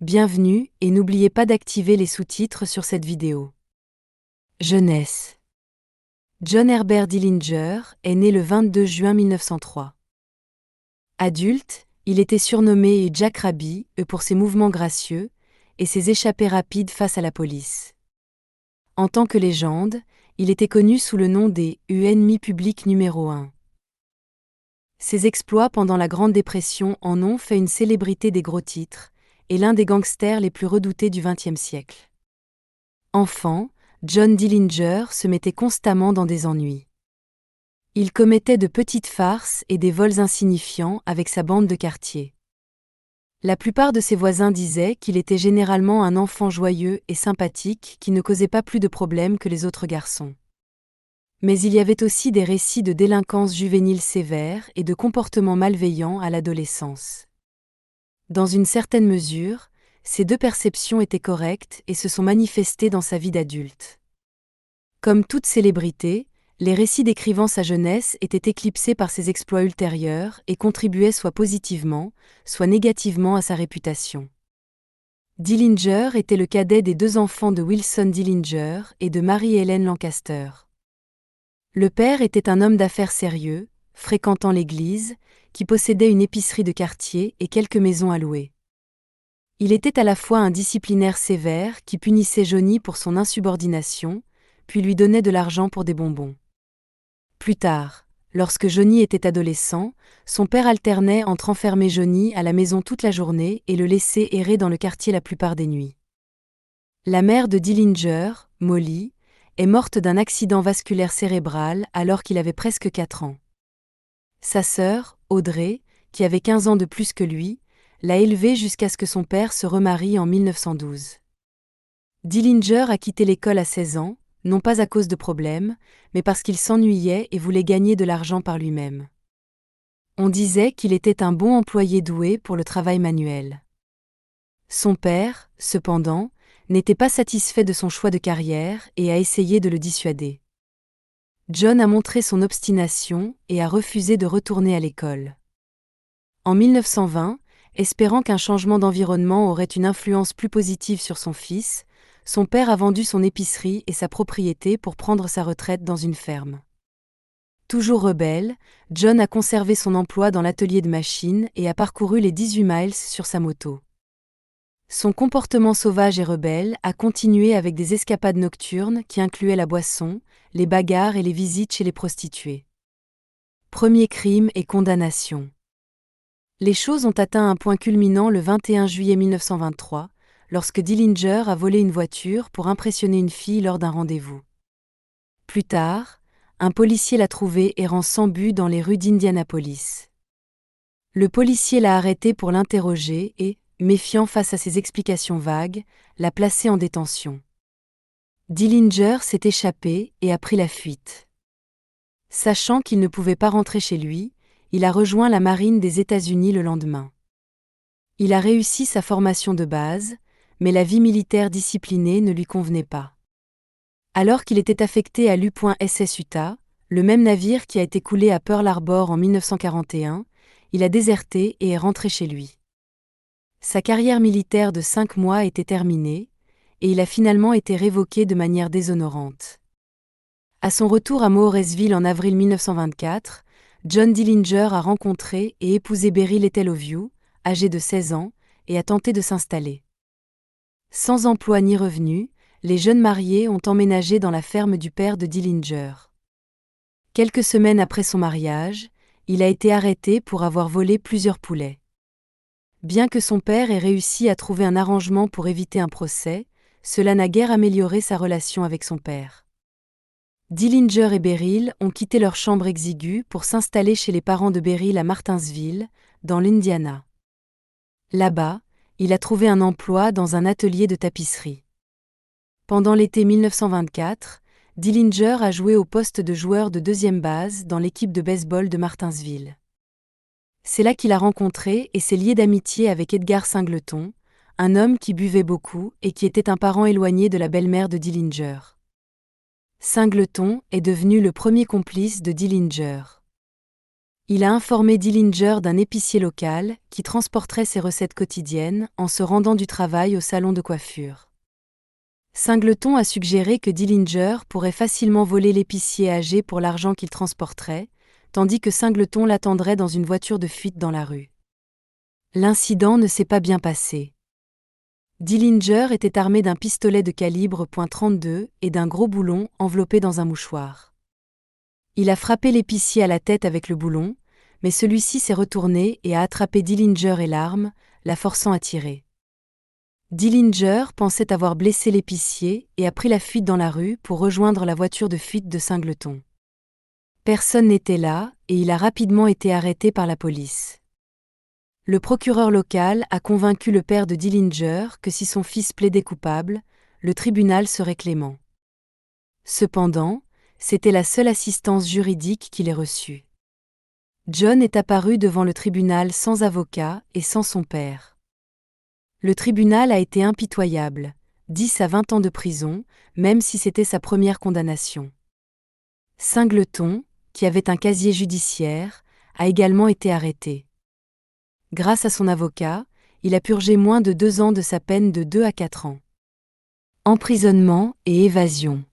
Bienvenue et n'oubliez pas d'activer les sous-titres sur cette vidéo. Jeunesse. John Herbert Dillinger est né le 22 juin 1903. Adulte, il était surnommé Jack Rabbit pour ses mouvements gracieux et ses échappées rapides face à la police. En tant que légende, il était connu sous le nom des ennemi public numéro 1. Ses exploits pendant la Grande Dépression en ont fait une célébrité des gros titres, et l'un des gangsters les plus redoutés du XXe siècle. Enfant, John Dillinger se mettait constamment dans des ennuis. Il commettait de petites farces et des vols insignifiants avec sa bande de quartier. La plupart de ses voisins disaient qu'il était généralement un enfant joyeux et sympathique qui ne causait pas plus de problèmes que les autres garçons. Mais il y avait aussi des récits de délinquance juvénile sévère et de comportements malveillants à l'adolescence. Dans une certaine mesure, ces deux perceptions étaient correctes et se sont manifestées dans sa vie d'adulte. Comme toute célébrité, les récits décrivant sa jeunesse étaient éclipsés par ses exploits ultérieurs et contribuaient soit positivement, soit négativement à sa réputation. Dillinger était le cadet des deux enfants de Wilson Dillinger et de Mary Ellen Lancaster. Le père était un homme d'affaires sérieux, fréquentant l'église, qui possédait une épicerie de quartier et quelques maisons à louer. Il était à la fois un disciplinaire sévère qui punissait Johnny pour son insubordination, puis lui donnait de l'argent pour des bonbons. Plus tard, lorsque Johnny était adolescent, son père alternait entre enfermer Johnny à la maison toute la journée et le laisser errer dans le quartier la plupart des nuits. La mère de Dillinger, Molly, est morte d'un accident vasculaire cérébral alors qu'il avait presque 4 ans. Sa sœur, Audrey, qui avait 15 ans de plus que lui, l'a élevé jusqu'à ce que son père se remarie en 1912. Dillinger a quitté l'école à 16 ans, non pas à cause de problèmes, mais parce qu'il s'ennuyait et voulait gagner de l'argent par lui-même. On disait qu'il était un bon employé doué pour le travail manuel. Son père, cependant, n'était pas satisfait de son choix de carrière et a essayé de le dissuader. John a montré son obstination et a refusé de retourner à l'école. En 1920, espérant qu'un changement d'environnement aurait une influence plus positive sur son fils, son père a vendu son épicerie et sa propriété pour prendre sa retraite dans une ferme. Toujours rebelle, John a conservé son emploi dans l'atelier de machines et a parcouru les 18 miles sur sa moto. Son comportement sauvage et rebelle a continué avec des escapades nocturnes qui incluaient la boisson, les bagarres et les visites chez les prostituées. Premier crime et condamnation. Les choses ont atteint un point culminant le 21 juillet 1923, lorsque Dillinger a volé une voiture pour impressionner une fille lors d'un rendez-vous. Plus tard, un policier l'a trouvé errant sans but dans les rues d'Indianapolis. Le policier l'a arrêté pour l'interroger et, méfiant face à ses explications vagues, l'a placé en détention. Dillinger s'est échappé et a pris la fuite. Sachant qu'il ne pouvait pas rentrer chez lui, il a rejoint la marine des États-Unis le lendemain. Il a réussi sa formation de base, mais la vie militaire disciplinée ne lui convenait pas. Alors qu'il était affecté à l'U.SS Utah, le même navire qui a été coulé à Pearl Harbor en 1941, il a déserté et est rentré chez lui. Sa carrière militaire de 5 mois était terminée, et il a finalement été révoqué de manière déshonorante. À son retour à Mauresville en avril 1924, John Dillinger a rencontré et épousé Beryl Ethelloview, âgée de 16 ans, et a tenté de s'installer. Sans emploi ni revenu, les jeunes mariés ont emménagé dans la ferme du père de Dillinger. Quelques semaines après son mariage, il a été arrêté pour avoir volé plusieurs poulets. Bien que son père ait réussi à trouver un arrangement pour éviter un procès, cela n'a guère amélioré sa relation avec son père. Dillinger et Beryl ont quitté leur chambre exiguë pour s'installer chez les parents de Beryl à Martinsville, dans l'Indiana. Là-bas, il a trouvé un emploi dans un atelier de tapisserie. Pendant l'été 1924, Dillinger a joué au poste de joueur de deuxième base dans l'équipe de baseball de Martinsville. C'est là qu'il a rencontré et s'est lié d'amitié avec Edgar Singleton, un homme qui buvait beaucoup et qui était un parent éloigné de la belle-mère de Dillinger. Singleton est devenu le premier complice de Dillinger. Il a informé Dillinger d'un épicier local qui transporterait ses recettes quotidiennes en se rendant du travail au salon de coiffure. Singleton a suggéré que Dillinger pourrait facilement voler l'épicier âgé pour l'argent qu'il transporterait, tandis que Singleton l'attendrait dans une voiture de fuite dans la rue. L'incident ne s'est pas bien passé. Dillinger était armé d'un pistolet de calibre .32 et d'un gros boulon enveloppé dans un mouchoir. Il a frappé l'épicier à la tête avec le boulon, mais celui-ci s'est retourné et a attrapé Dillinger et l'arme, la forçant à tirer. Dillinger pensait avoir blessé l'épicier et a pris la fuite dans la rue pour rejoindre la voiture de fuite de Singleton. Personne n'était là et il a rapidement été arrêté par la police. Le procureur local a convaincu le père de Dillinger que si son fils plaidait coupable, le tribunal serait clément. Cependant, c'était la seule assistance juridique qu'il ait reçue. John est apparu devant le tribunal sans avocat et sans son père. Le tribunal a été impitoyable, 10 à 20 ans de prison, même si c'était sa première condamnation. Singleton, qui avait un casier judiciaire, a également été arrêté. Grâce à son avocat, il a purgé moins de 2 ans de sa peine de 2 à 4 ans. Emprisonnement et évasion.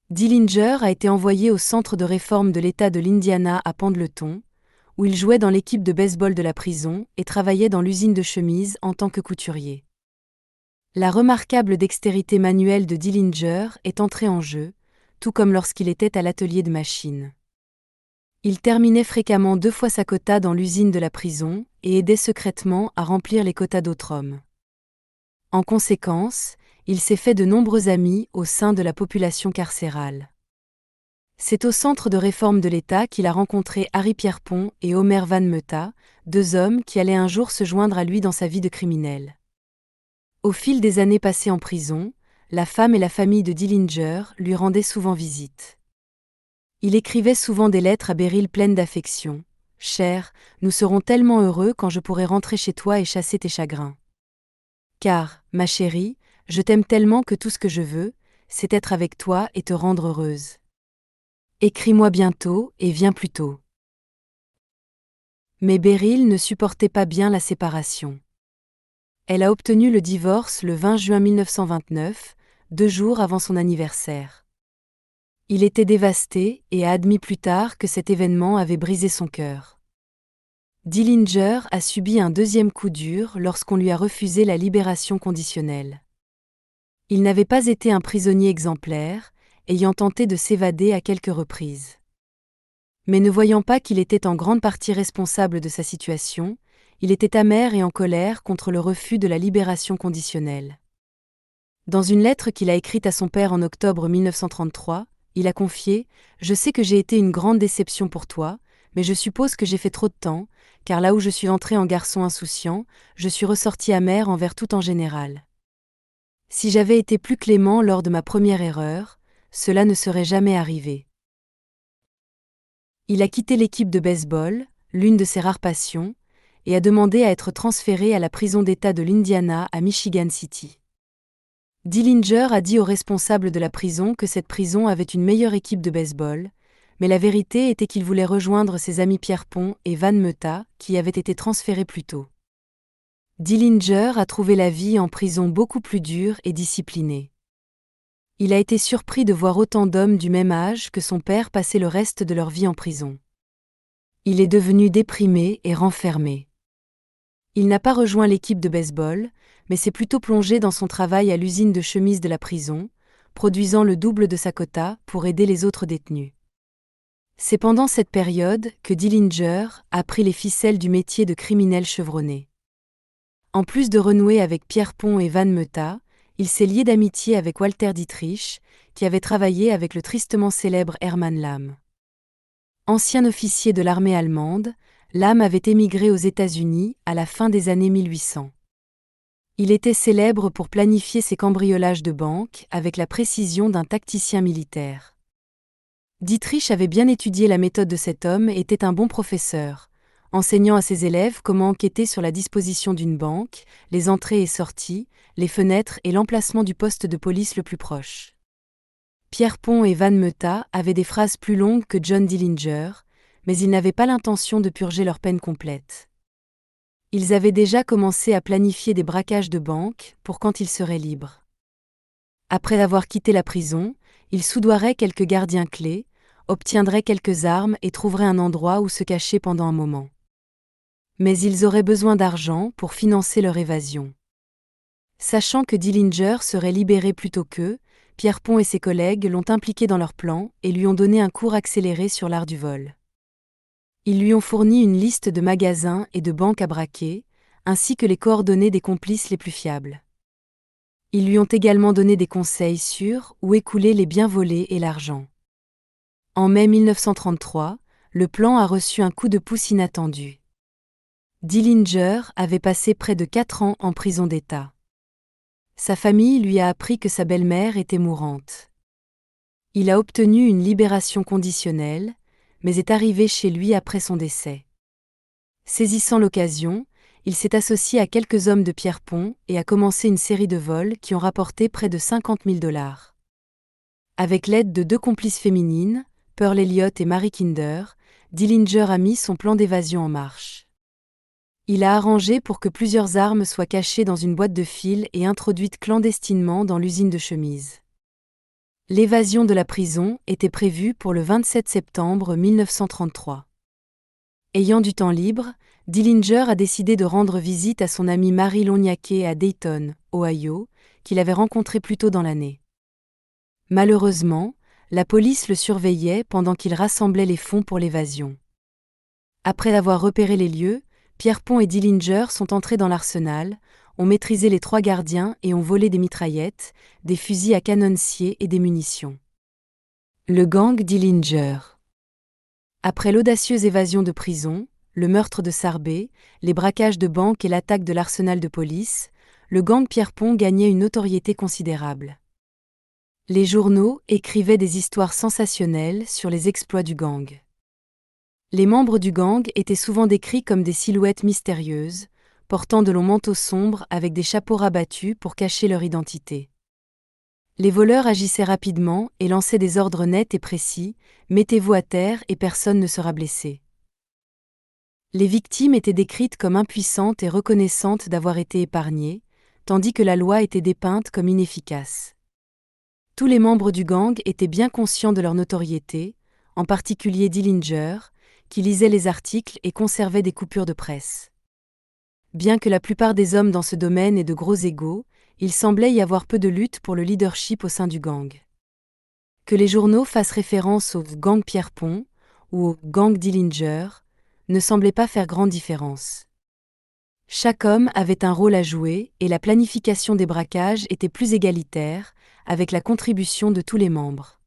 Dillinger a été envoyé au centre de réforme de l'État de l'Indiana à Pendleton, où il jouait dans l'équipe de baseball de la prison et travaillait dans l'usine de chemises en tant que couturier. La remarquable dextérité manuelle de Dillinger est entrée en jeu, tout comme lorsqu'il était à l'atelier de machines. Il terminait fréquemment 2 fois sa quota dans l'usine de la prison et aidait secrètement à remplir les quotas d'autres hommes. En conséquence, il s'est fait de nombreux amis au sein de la population carcérale. C'est au centre de réforme de l'État qu'il a rencontré Harry Pierpont et Homer Van Meuta, 2 hommes qui allaient un jour se joindre à lui dans sa vie de criminel. Au fil des années passées en prison, la femme et la famille de Dillinger lui rendaient souvent visite. Il écrivait souvent des lettres à Beryl pleines d'affection. « Cher, nous serons tellement heureux quand je pourrai rentrer chez toi et chasser tes chagrins. Car, ma chérie, je t'aime tellement que tout ce que je veux, c'est être avec toi et te rendre heureuse. Écris-moi bientôt et viens plus tôt. » Mais Beryl ne supportait pas bien la séparation. Elle a obtenu le divorce le 20 juin 1929, 2 jours avant son anniversaire. Il était dévasté et a admis plus tard que cet événement avait brisé son cœur. Dillinger a subi un deuxième coup dur lorsqu'on lui a refusé la libération conditionnelle. Il n'avait pas été un prisonnier exemplaire, ayant tenté de s'évader à quelques reprises. Mais ne voyant pas qu'il était en grande partie responsable de sa situation, il était amer et en colère contre le refus de la libération conditionnelle. Dans une lettre qu'il a écrite à son père en octobre 1933, il a confié « Je sais que j'ai été une grande déception pour toi, mais je suppose que j'ai fait trop de temps, car là où je suis entré en garçon insouciant, je suis ressorti amer envers tout en général. Si j'avais été plus clément lors de ma première erreur, cela ne serait jamais arrivé. » Il a quitté l'équipe de baseball, l'une de ses rares passions, et a demandé à être transféré à la prison d'État de l'Indiana à Michigan City. Dillinger a dit aux responsables de la prison que cette prison avait une meilleure équipe de baseball, mais la vérité était qu'il voulait rejoindre ses amis Pierpont et Van Meuta, qui avaient été transférés plus tôt. Dillinger a trouvé la vie en prison beaucoup plus dure et disciplinée. Il a été surpris de voir autant d'hommes du même âge que son père passer le reste de leur vie en prison. Il est devenu déprimé et renfermé. Il n'a pas rejoint l'équipe de baseball, mais s'est plutôt plongé dans son travail à l'usine de chemises de la prison, produisant le double de sa quota pour aider les autres détenus. C'est pendant cette période que Dillinger a pris les ficelles du métier de criminel chevronné. En plus de renouer avec Pierpont et Van Meuta, il s'est lié d'amitié avec Walter Dietrich, qui avait travaillé avec le tristement célèbre Hermann Lamm. Ancien officier de l'armée allemande, Lamm avait émigré aux États-Unis à la fin des années 1800. Il était célèbre pour planifier ses cambriolages de banques avec la précision d'un tacticien militaire. Dietrich avait bien étudié la méthode de cet homme et était un bon professeur, enseignant à ses élèves comment enquêter sur la disposition d'une banque, les entrées et sorties, les fenêtres et l'emplacement du poste de police le plus proche. Pierpont et Van Meuta avaient des phrases plus longues que John Dillinger, mais ils n'avaient pas l'intention de purger leur peine complète. Ils avaient déjà commencé à planifier des braquages de banques pour quand ils seraient libres. Après avoir quitté la prison, ils soudoiraient quelques gardiens clés, obtiendraient quelques armes et trouveraient un endroit où se cacher pendant un moment. Mais ils auraient besoin d'argent pour financer leur évasion. Sachant que Dillinger serait libéré plus tôt qu'eux, Pierrepont et ses collègues l'ont impliqué dans leur plan et lui ont donné un cours accéléré sur l'art du vol. Ils lui ont fourni une liste de magasins et de banques à braquer, ainsi que les coordonnées des complices les plus fiables. Ils lui ont également donné des conseils sur où écouler les biens volés et l'argent. En mai 1933, le plan a reçu un coup de pouce inattendu. Dillinger avait passé près de 4 ans en prison d'État. Sa famille lui a appris que sa belle-mère était mourante. Il a obtenu une libération conditionnelle, mais est arrivé chez lui après son décès. Saisissant l'occasion, il s'est associé à quelques hommes de Pierrepont et a commencé une série de vols qui ont rapporté près de 50 000 $. Avec l'aide de 2 complices féminines, Pearl Elliott et Mary Kinder, Dillinger a mis son plan d'évasion en marche. Il a arrangé pour que plusieurs armes soient cachées dans une boîte de fil et introduites clandestinement dans l'usine de chemises. L'évasion de la prison était prévue pour le 27 septembre 1933. Ayant du temps libre, Dillinger a décidé de rendre visite à son amie Mary Loniaké à Dayton, Ohio, qu'il avait rencontrée plus tôt dans l'année. Malheureusement, la police le surveillait pendant qu'il rassemblait les fonds pour l'évasion. Après avoir repéré les lieux, Pierrepont et Dillinger sont entrés dans l'arsenal, ont maîtrisé les 3 gardiens et ont volé des mitraillettes, des fusils à canon scié et des munitions. Le gang Dillinger. Après l'audacieuse évasion de prison, le meurtre de Sarbé, les braquages de banques et l'attaque de l'arsenal de police, le gang Pierrepont gagnait une notoriété considérable. Les journaux écrivaient des histoires sensationnelles sur les exploits du gang. Les membres du gang étaient souvent décrits comme des silhouettes mystérieuses, portant de longs manteaux sombres avec des chapeaux rabattus pour cacher leur identité. Les voleurs agissaient rapidement et lançaient des ordres nets et précis, « Mettez-vous à terre et personne ne sera blessé ». Les victimes étaient décrites comme impuissantes et reconnaissantes d'avoir été épargnées, tandis que la loi était dépeinte comme inefficace. Tous les membres du gang étaient bien conscients de leur notoriété, en particulier Dillinger, qui lisait les articles et conservait des coupures de presse. Bien que la plupart des hommes dans ce domaine aient de gros égos, il semblait y avoir peu de lutte pour le leadership au sein du gang. Que les journaux fassent référence au gang Pierrepont ou au gang Dillinger ne semblait pas faire grande différence. Chaque homme avait un rôle à jouer et la planification des braquages était plus égalitaire, avec la contribution de tous les membres.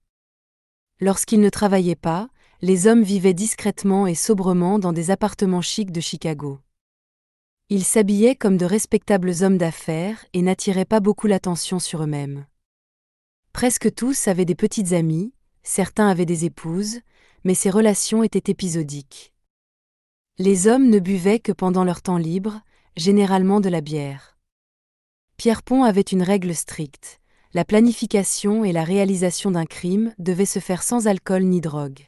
Lorsqu'ils ne travaillaient pas, les hommes vivaient discrètement et sobrement dans des appartements chics de Chicago. Ils s'habillaient comme de respectables hommes d'affaires et n'attiraient pas beaucoup l'attention sur eux-mêmes. Presque tous avaient des petites amies, certains avaient des épouses, mais ces relations étaient épisodiques. Les hommes ne buvaient que pendant leur temps libre, généralement de la bière. Pierrepont avait une règle stricte: la planification et la réalisation d'un crime devaient se faire sans alcool ni drogue.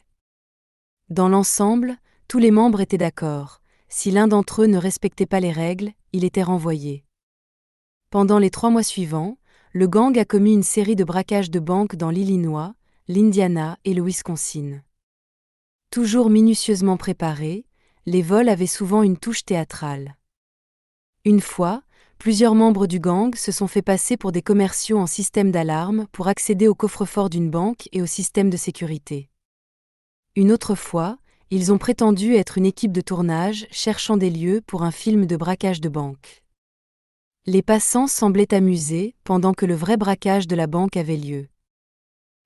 Dans l'ensemble, tous les membres étaient d'accord: si l'un d'entre eux ne respectait pas les règles, il était renvoyé. Pendant les 3 mois suivants, le gang a commis une série de braquages de banques dans l'Illinois, l'Indiana et le Wisconsin. Toujours minutieusement préparés, les vols avaient souvent une touche théâtrale. Une fois, plusieurs membres du gang se sont fait passer pour des commerciaux en système d'alarme pour accéder au coffre-fort d'une banque et au système de sécurité. Une autre fois, ils ont prétendu être une équipe de tournage cherchant des lieux pour un film de braquage de banque. Les passants semblaient amusés pendant que le vrai braquage de la banque avait lieu.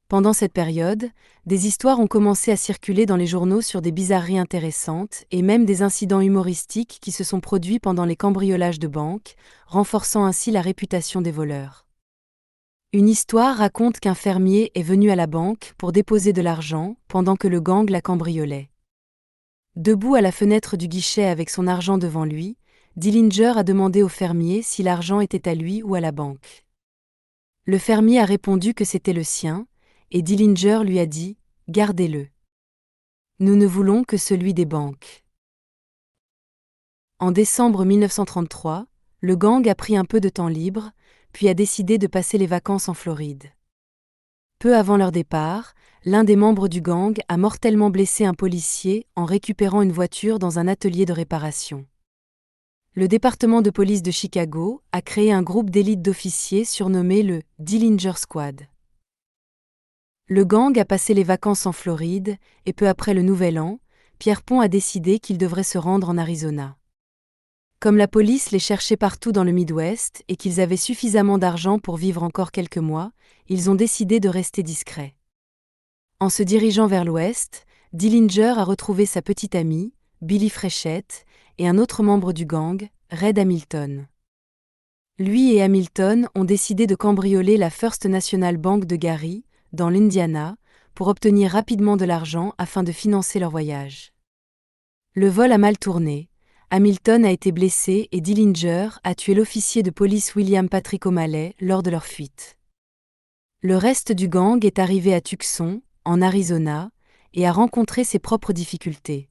Pendant cette période, des histoires ont commencé à circuler dans les journaux sur des bizarreries intéressantes et même des incidents humoristiques qui se sont produits pendant les cambriolages de banques, renforçant ainsi la réputation des voleurs. Une histoire raconte qu'un fermier est venu à la banque pour déposer de l'argent pendant que le gang la cambriolait. Debout à la fenêtre du guichet avec son argent devant lui, Dillinger a demandé au fermier si l'argent était à lui ou à la banque. Le fermier a répondu que c'était le sien, et Dillinger lui a dit « Gardez-le ». Nous ne voulons que celui des banques. En décembre 1933, le gang a pris un peu de temps libre, puis a décidé de passer les vacances en Floride. Peu avant leur départ, l'un des membres du gang a mortellement blessé un policier en récupérant une voiture dans un atelier de réparation. Le département de police de Chicago a créé un groupe d'élite d'officiers surnommé le Dillinger Squad. Le gang a passé les vacances en Floride, et peu après le Nouvel An, Pierpont a décidé qu'il devrait se rendre en Arizona. Comme la police les cherchait partout dans le Midwest et qu'ils avaient suffisamment d'argent pour vivre encore quelques mois, ils ont décidé de rester discrets. En se dirigeant vers l'ouest, Dillinger a retrouvé sa petite amie, Billy Frechette, et un autre membre du gang, Red Hamilton. Lui et Hamilton ont décidé de cambrioler la First National Bank de Gary, dans l'Indiana, pour obtenir rapidement de l'argent afin de financer leur voyage. Le vol a mal tourné, Hamilton a été blessé et Dillinger a tué l'officier de police William Patrick O'Malley lors de leur fuite. Le reste du gang est arrivé à Tucson, en Arizona, et a rencontré ses propres difficultés.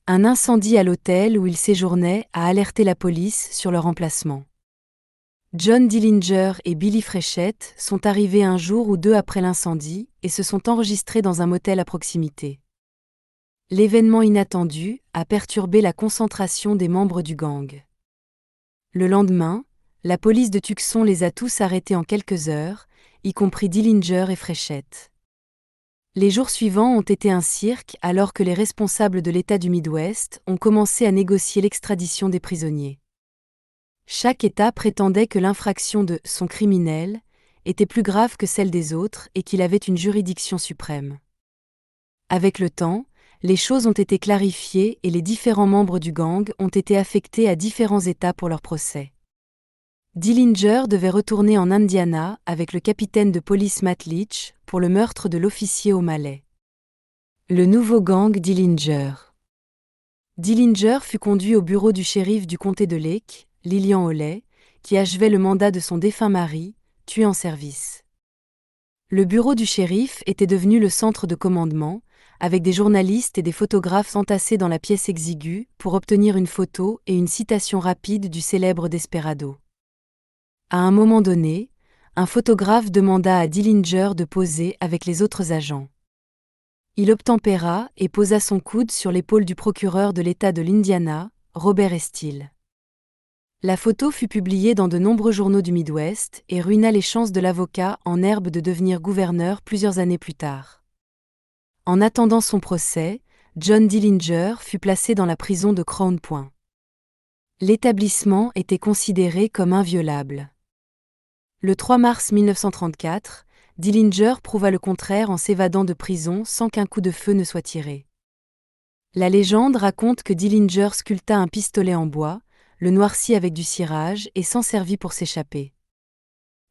Un incendie à l'hôtel où ils séjournaient a alerté la police sur leur emplacement. John Dillinger et Billy Frechette sont arrivés un jour ou deux après l'incendie et se sont enregistrés dans un motel à proximité. L'événement inattendu a perturbé la concentration des membres du gang. Le lendemain, la police de Tucson les a tous arrêtés en quelques heures, y compris Dillinger et Frechette. Les jours suivants ont été un cirque alors que les responsables de l'État du Midwest ont commencé à négocier l'extradition des prisonniers. Chaque État prétendait que l'infraction de son criminel était plus grave que celle des autres et qu'il avait une juridiction suprême. Avec le temps, les choses ont été clarifiées et les différents membres du gang ont été affectés à différents États pour leur procès. Dillinger devait retourner en Indiana avec le capitaine de police Matt Leach pour le meurtre de l'officier O'Malley. Le nouveau gang Dillinger. Dillinger fut conduit au bureau du shérif du comté de Lake, Lillian Holley, qui achevait le mandat de son défunt mari, tué en service. Le bureau du shérif était devenu le centre de commandement, avec des journalistes et des photographes entassés dans la pièce exiguë pour obtenir une photo et une citation rapide du célèbre Desperado. À un moment donné, un photographe demanda à Dillinger de poser avec les autres agents. Il obtempéra et posa son coude sur l'épaule du procureur de l'État de l'Indiana, Robert Estill. La photo fut publiée dans de nombreux journaux du Midwest et ruina les chances de l'avocat en herbe de devenir gouverneur plusieurs années plus tard. En attendant son procès, John Dillinger fut placé dans la prison de Crown Point. L'établissement était considéré comme inviolable. Le 3 mars 1934, Dillinger prouva le contraire en s'évadant de prison sans qu'un coup de feu ne soit tiré. La légende raconte que Dillinger sculpta un pistolet en bois, le noircit avec du cirage et s'en servit pour s'échapper.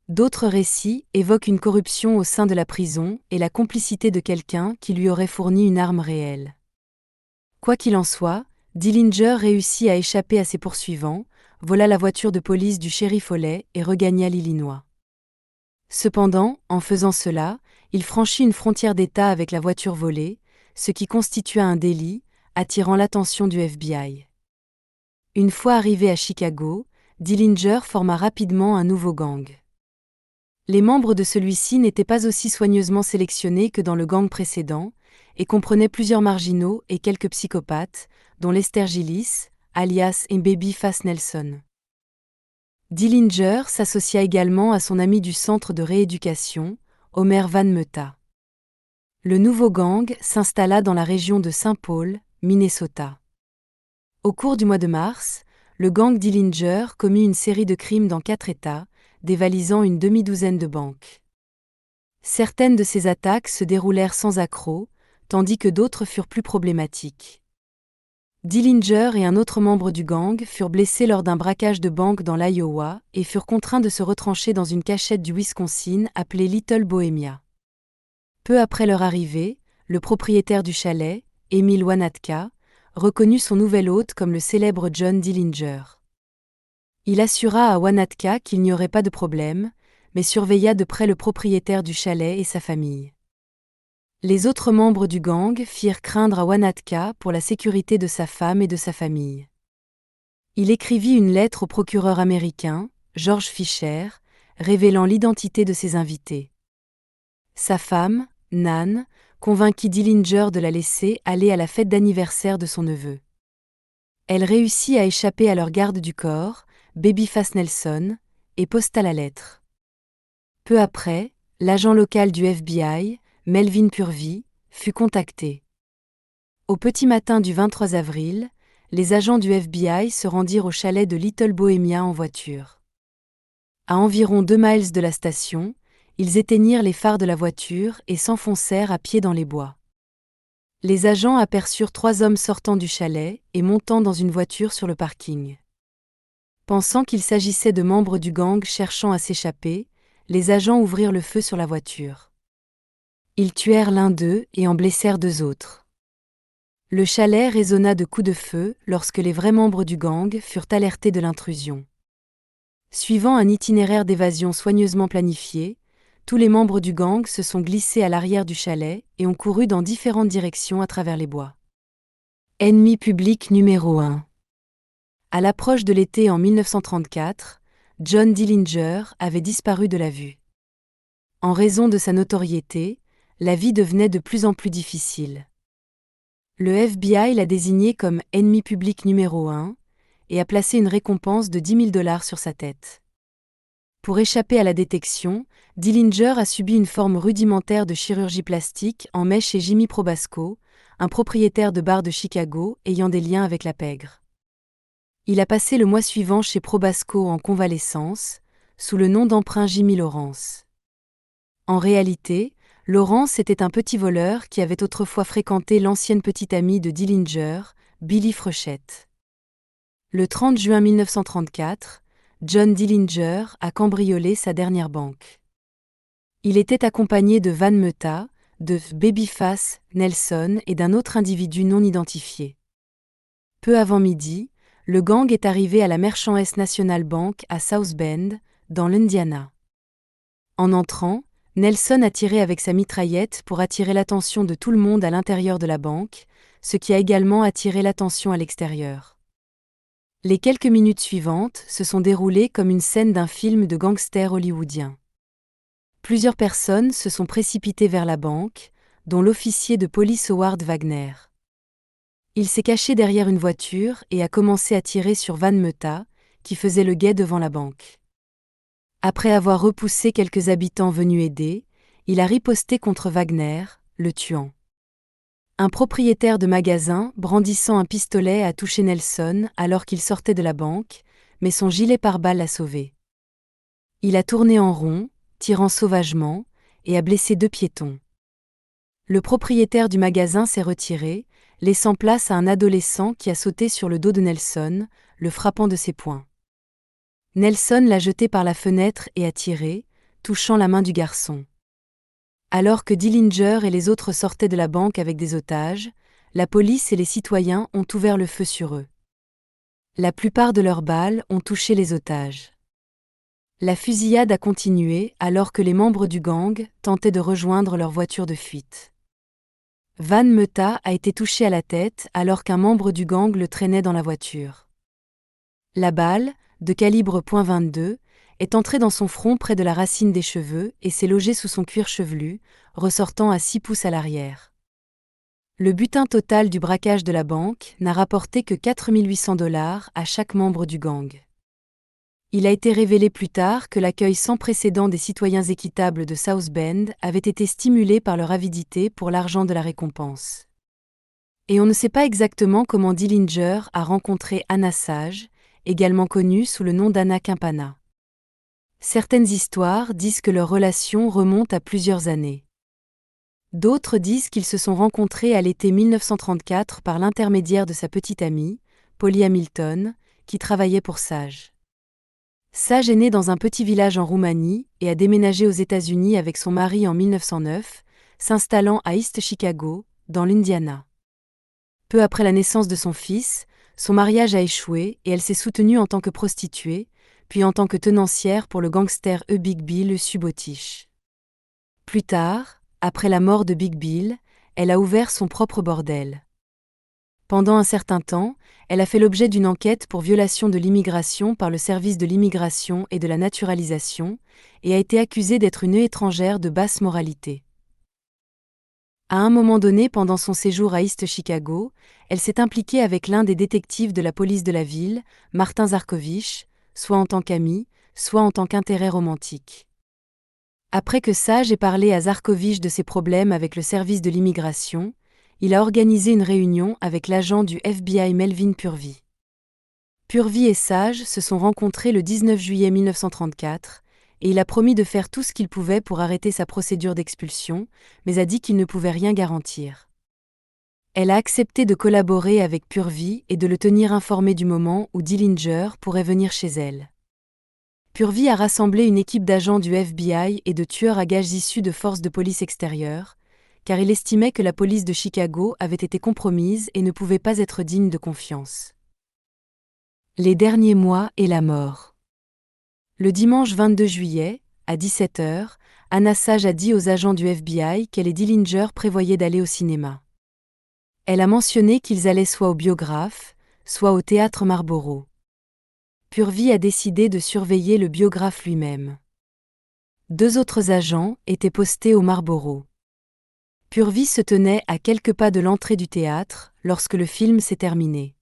D'autres récits évoquent une corruption au sein de la prison et la complicité de quelqu'un qui lui aurait fourni une arme réelle. Quoi qu'il en soit, Dillinger réussit à échapper à ses poursuivants, vola la voiture de police du shérif Holley et regagna l'Illinois. Cependant, en faisant cela, il franchit une frontière d'État avec la voiture volée, ce qui constitua un délit, attirant l'attention du FBI. Une fois arrivé à Chicago, Dillinger forma rapidement un nouveau gang. Les membres de celui-ci n'étaient pas aussi soigneusement sélectionnés que dans le gang précédent, et comprenaient plusieurs marginaux et quelques psychopathes, dont Lester Gillis, alias Babyface Nelson. Dillinger s'associa également à son ami du centre de rééducation, Homer Van Meuta. Le nouveau gang s'installa dans la région de Saint Paul, Minnesota. Au cours du mois de mars, le gang Dillinger commit une série de crimes dans 4 États, dévalisant une demi-douzaine de banques. Certaines de ces attaques se déroulèrent sans accroc, tandis que d'autres furent plus problématiques. Dillinger et un autre membre du gang furent blessés lors d'un braquage de banque dans l'Iowa et furent contraints de se retrancher dans une cachette du Wisconsin appelée Little Bohemia. Peu après leur arrivée, le propriétaire du chalet, Emil Wanatka, reconnut son nouvel hôte comme le célèbre John Dillinger. Il assura à Wanatka qu'il n'y aurait pas de problème, mais surveilla de près le propriétaire du chalet et sa famille. Les autres membres du gang firent craindre à Wanatka pour la sécurité de sa femme et de sa famille. Il écrivit une lettre au procureur américain, George Fisher, révélant l'identité de ses invités. Sa femme, Nan, convainquit Dillinger de la laisser aller à la fête d'anniversaire de son neveu. Elle réussit à échapper à leur garde du corps, Babyface Nelson, et posta la lettre. Peu après, l'agent local du FBI, Melvin Purvis, fut contacté. Au petit matin du 23 avril, les agents du FBI se rendirent au chalet de Little Bohemia en voiture. À environ 2 miles de la station, ils éteignirent les phares de la voiture et s'enfoncèrent à pied dans les bois. Les agents aperçurent 3 hommes sortant du chalet et montant dans une voiture sur le parking. Pensant qu'il s'agissait de membres du gang cherchant à s'échapper, les agents ouvrirent le feu sur la voiture. Ils tuèrent l'un d'eux et en blessèrent 2 autres. Le chalet résonna de coups de feu lorsque les vrais membres du gang furent alertés de l'intrusion. Suivant un itinéraire d'évasion soigneusement planifié, tous les membres du gang se sont glissés à l'arrière du chalet et ont couru dans différentes directions à travers les bois. Ennemi public numéro 1. À l'approche de l'été en 1934, John Dillinger avait disparu de la vue. En raison de sa notoriété, la vie devenait de plus en plus difficile. Le FBI l'a désigné comme ennemi public numéro 1 et a placé une récompense de $10 000 sur sa tête. Pour échapper à la détection, Dillinger a subi une forme rudimentaire de chirurgie plastique en mai chez Jimmy Probasco, un propriétaire de bar de Chicago ayant des liens avec la pègre. Il a passé le mois suivant chez Probasco en convalescence, sous le nom d'emprunt Jimmy Lawrence. En réalité, Lawrence était un petit voleur qui avait autrefois fréquenté l'ancienne petite amie de Dillinger, Billy Frechette. Le 30 juin 1934, John Dillinger a cambriolé sa dernière banque. Il était accompagné de Van Meuta, de Babyface Nelson et d'un autre individu non identifié. Peu avant midi, le gang est arrivé à la Merchants National Bank à South Bend, dans l'Indiana. En entrant, Nelson a tiré avec sa mitraillette pour attirer l'attention de tout le monde à l'intérieur de la banque, ce qui a également attiré l'attention à l'extérieur. Les quelques minutes suivantes se sont déroulées comme une scène d'un film de gangster hollywoodien. Plusieurs personnes se sont précipitées vers la banque, dont l'officier de police Howard Wagner. Il s'est caché derrière une voiture et a commencé à tirer sur Van Meuta, qui faisait le guet devant la banque. Après avoir repoussé quelques habitants venus aider, il a riposté contre Wagner, le tuant. Un propriétaire de magasin, brandissant un pistolet, a touché Nelson alors qu'il sortait de la banque, mais son gilet pare-balles l'a sauvé. Il a tourné en rond, tirant sauvagement, et a blessé 2 piétons. Le propriétaire du magasin s'est retiré, laissant place à un adolescent qui a sauté sur le dos de Nelson, le frappant de ses poings. Nelson l'a jeté par la fenêtre et a tiré, touchant la main du garçon. Alors que Dillinger et les autres sortaient de la banque avec des otages, la police et les citoyens ont ouvert le feu sur eux. La plupart de leurs balles ont touché les otages. La fusillade a continué alors que les membres du gang tentaient de rejoindre leur voiture de fuite. Van Meuta a été touché à la tête alors qu'un membre du gang le traînait dans la voiture. La balle, de calibre .22, est entrée dans son front près de la racine des cheveux et s'est logée sous son cuir chevelu, ressortant à 6 pouces à l'arrière. Le butin total du braquage de la banque n'a rapporté que $4 800 à chaque membre du gang. Il a été révélé plus tard que l'accueil sans précédent des citoyens équitables de South Bend avait été stimulé par leur avidité pour l'argent de la récompense. Et on ne sait pas exactement comment Dillinger a rencontré Anna Sage, également connue sous le nom d'Anna Campana. Certaines histoires disent que leur relation remonte à plusieurs années. D'autres disent qu'ils se sont rencontrés à l'été 1934 par l'intermédiaire de sa petite amie, Polly Hamilton, qui travaillait pour Sage. Sage est née dans un petit village en Roumanie et a déménagé aux États-Unis avec son mari en 1909, s'installant à East Chicago, dans l'Indiana. Peu après la naissance de son fils, son mariage a échoué et elle s'est soutenue en tant que prostituée, puis en tant que tenancière pour le gangster Big Bill Subotish. Plus tard, après la mort de Big Bill, elle a ouvert son propre bordel. Pendant un certain temps, elle a fait l'objet d'une enquête pour violation de l'immigration par le service de l'immigration et de la naturalisation, et a été accusée d'être une étrangère de basse moralité. À un moment donné pendant son séjour à East Chicago, elle s'est impliquée avec l'un des détectives de la police de la ville, Martin Zarkovich, soit en tant qu'ami, soit en tant qu'intérêt romantique. Après que Sage ait parlé à Zarkovich de ses problèmes avec le service de l'immigration, il a organisé une réunion avec l'agent du FBI Melvin Purvis. Purvis et Sage se sont rencontrés le 19 juillet 1934, et il a promis de faire tout ce qu'il pouvait pour arrêter sa procédure d'expulsion, mais a dit qu'il ne pouvait rien garantir. Elle a accepté de collaborer avec Purvis et de le tenir informé du moment où Dillinger pourrait venir chez elle. Purvis a rassemblé une équipe d'agents du FBI et de tueurs à gages issus de forces de police extérieures, car il estimait que la police de Chicago avait été compromise et ne pouvait pas être digne de confiance. Les derniers mois et la mort. Le dimanche 22 juillet, à 17h, Anna Sage a dit aux agents du FBI qu'elle et Dillinger prévoyaient d'aller au cinéma. Elle a mentionné qu'ils allaient soit au Biographe, soit au théâtre Marlborough. Purvis a décidé de surveiller le Biographe lui-même. 2 autres agents étaient postés au Marlborough. Purvis se tenait à quelques pas de l'entrée du théâtre lorsque le film s'est terminé.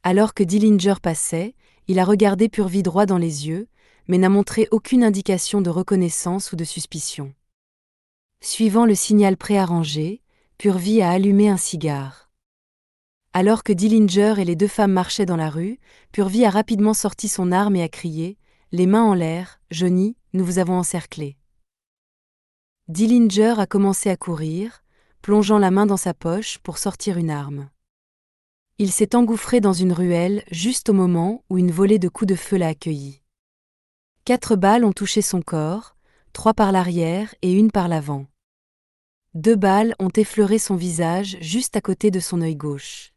Alors que Dillinger passait, il a regardé Purvis droit dans les yeux, mais n'a montré aucune indication de reconnaissance ou de suspicion. Suivant le signal préarrangé, Purvis a allumé un cigare. Alors que Dillinger et les 2 femmes marchaient dans la rue, Purvis a rapidement sorti son arme et a crié, les mains en l'air, « Johnny, nous vous avons encerclé ». Dillinger a commencé à courir, plongeant la main dans sa poche pour sortir une arme. Il s'est engouffré dans une ruelle juste au moment où une volée de coups de feu l'a accueilli. 4 balles ont touché son corps, 3 par l'arrière et 1 par l'avant. 2 balles ont effleuré son visage juste à côté de son œil gauche.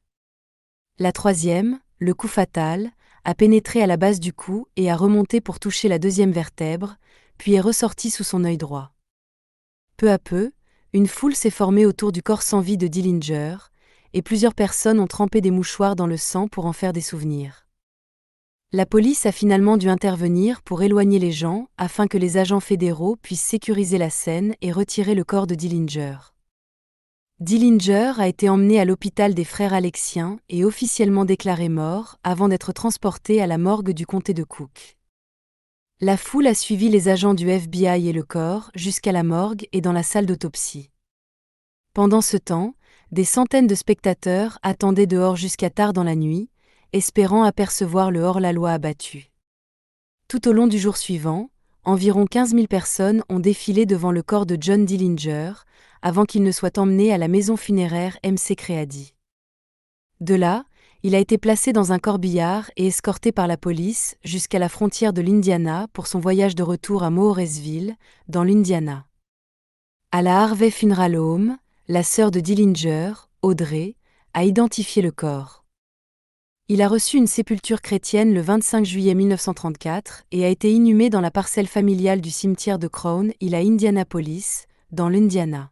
La 3e, le coup fatal, a pénétré à la base du cou et a remonté pour toucher la 2e vertèbre, puis est ressorti sous son œil droit. Peu à peu, une foule s'est formée autour du corps sans vie de Dillinger, et plusieurs personnes ont trempé des mouchoirs dans le sang pour en faire des souvenirs. La police a finalement dû intervenir pour éloigner les gens afin que les agents fédéraux puissent sécuriser la scène et retirer le corps de Dillinger. Dillinger a été emmené à l'hôpital des Frères Alexiens et officiellement déclaré mort avant d'être transporté à la morgue du comté de Cook. La foule a suivi les agents du FBI et le corps jusqu'à la morgue et dans la salle d'autopsie. Pendant ce temps, des centaines de spectateurs attendaient dehors jusqu'à tard dans la nuit, espérant apercevoir le hors-la-loi abattu. Tout au long du jour suivant, environ 15 000 personnes ont défilé devant le corps de John Dillinger, avant qu'il ne soit emmené à la maison funéraire MC Cready. De là, il a été placé dans un corbillard et escorté par la police jusqu'à la frontière de l'Indiana pour son voyage de retour à Mauresville, dans l'Indiana. À la Harvey Funeral Home, la sœur de Dillinger, Audrey, a identifié le corps. Il a reçu une sépulture chrétienne le 25 juillet 1934 et a été inhumé dans la parcelle familiale du cimetière de Crown Hill à Indianapolis, dans l'Indiana.